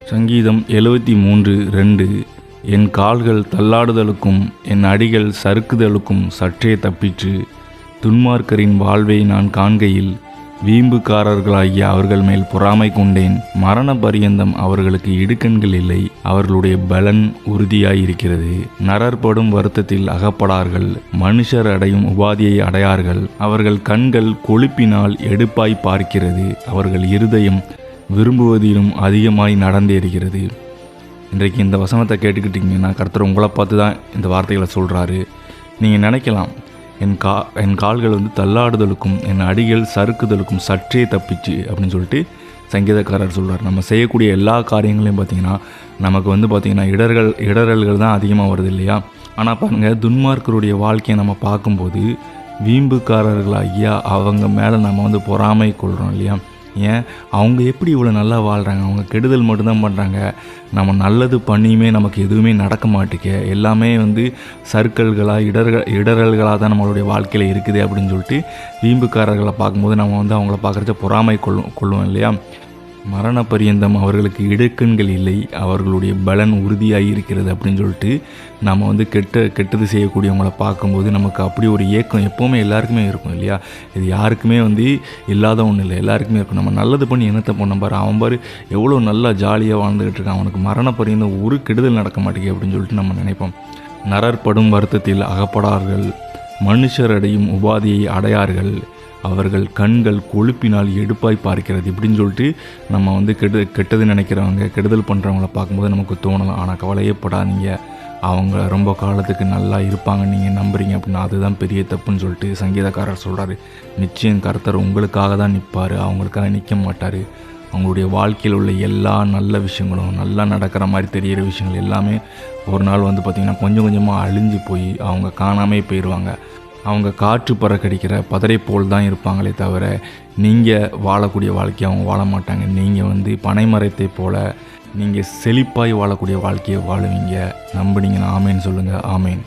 சங்கீதம் 73:2. என் கால்கள் தள்ளாடுதலுக்கும் என் அடிகள் சறுக்குதலுக்கும் சற்றே தப்பிற்று. துன்மார்க்கரின் வாழ்வை நான் காண்கையில் வீம்புக்காரர்களாகிய அவர்கள் மேல் பொறாமை கொண்டேன். மரண பரியந்தம் அவர்களுக்கு இடுக்கண்கள் இல்லை, அவர்களுடைய பலன் உறுதியாயிருக்கிறது. நரர்படும் வருத்தத்தில் அகப்படார்கள், மனுஷர் அடையும் உபாதியை அடையார்கள். அவர்கள் கண்கள் கொழுப்பினால் எடுப்பாய் பார்க்கிறது, அவர்கள் இருதயம் விரும்புவதிலும் அதிகமாய் நடந்தேறுகிறது. இன்றைக்கு இந்த வசனத்தை கேட்டுக்கிட்டிங்கன்னா கர்த்தர் உங்களை பார்த்து தான் இந்த வார்த்தைகளை சொல்கிறாரு. நீங்கள் நினைக்கலாம், என் கால்கள் தள்ளாடுதலுக்கும் என் அடிகள் சறுக்குதலுக்கும் சற்றே தப்பிச்சு அப்படின்னு சொல்லிட்டு சங்கீதக்காரர் சொல்கிறார். நம்ம செய்யக்கூடிய எல்லா காரியங்களையும் பார்த்திங்கன்னா நமக்கு பார்த்திங்கன்னா இடரல்கள் தான் அதிகமாக வருது இல்லையா? ஆனால் பாருங்கள், துன்மார்க்கருடைய வாழ்க்கையை நம்ம பார்க்கும்போது வீம்புக்காரர்களாகியா அவங்க மேலே நம்ம பொறாமை கொள்கிறோம் இல்லையா? ஏன் அவங்க எப்படி இவ்வளோ நல்லா வாழ்கிறாங்க? அவங்க கெடுதல் மட்டும்தான் பண்ணுறாங்க, நம்ம நல்லது பண்ணியுமே நமக்கு எதுவுமே நடக்க மாட்டேங்க, எல்லாமே சர்க்கிள்களாக இடரல்களாக தான் நம்மளுடைய வாழ்க்கையில் இருக்குது அப்படின்னு சொல்லிட்டு வீம்புக்காரர்களை பார்க்கும்போது நம்ம அவங்கள பார்க்குறத பொறாமை கொள்ளுவோம் இல்லையா? மரண பரியந்தம் அவர்களுக்கு இடுக்கண்கள் இல்லை, அவர்களுடைய பலன் உறுதியாக இருக்கிறது அப்படின்னு சொல்லிட்டு நம்ம கெட்டது செய்யக்கூடியவங்களை பார்க்கும்போது நமக்கு அப்படி ஒரு ஏக்கம் எப்போவுமே எல்லாருக்குமே இருக்கும் இல்லையா? இது யாருக்குமே இல்லாத ஒன்றும் இல்லை, எல்லாருக்குமே இருக்கும். நம்ம நல்லது பண்ணி என்னத்தை பண்ண பாரு, அவன் பாரு எவ்வளோ நல்லா ஜாலியாக வாழ்ந்துக்கிட்டு இருக்கான், அவனுக்கு மரண பரியந்தம் ஒரு கெடுதல் நடக்க மாட்டேங்குது அப்படின்னு சொல்லிட்டு நம்ம நினைப்போம். நரர்படும் வருத்தத்தில் அகப்படார்கள், மனுஷர் அடையும் உபாதியை அடையார்கள், அவர்கள் கண்கள் கொழுப்பினால் எடுப்பாய் பார்க்கிறது இப்படின்னு சொல்லிட்டு நம்ம கெட்டது நினைக்கிறவங்க, கெடுதல் பண்ணுறவங்கள பார்க்கும்போது நமக்கு தோணலாம். ஆனால் கவலையே படாதீங்க, அவங்க ரொம்ப காலத்துக்கு நல்லா இருப்பாங்க நீங்கள் நம்புறீங்க அப்படின்னா அதுதான் பெரிய தப்புன்னு சொல்லிட்டு சங்கீதக்காரர் சொல்கிறாரு. நிச்சயம் கர்த்தர் உங்களுக்காக தான் நிற்பார், அவங்களுக்காக நிற்க மாட்டார். அவங்களுடைய வாழ்க்கையில் உள்ள எல்லா நல்ல விஷயங்களும், நல்லா நடக்கிற மாதிரி தெரிகிற விஷயங்கள் எல்லாமே ஒரு நாள் பார்த்திங்கன்னா கொஞ்சம் கொஞ்சமாக அழிஞ்சு போய் அவங்க காணாமே போயிடுவாங்க. அவங்க காற்று பறக்கடிக்கிற பதரை போல் தான் இருப்பாங்களே தவிர நீங்கள் வாழக்கூடிய வாழ்க்கையை அவங்க வாழ மாட்டாங்க. நீங்கள் பனைமரத்தை போல் நீங்கள் செழிப்பாய் வாழக்கூடிய வாழ்க்கையை வாழுவீங்க. நம்புனீங்கன்னா ஆமேன்னு சொல்லுங்கள். ஆமேன்.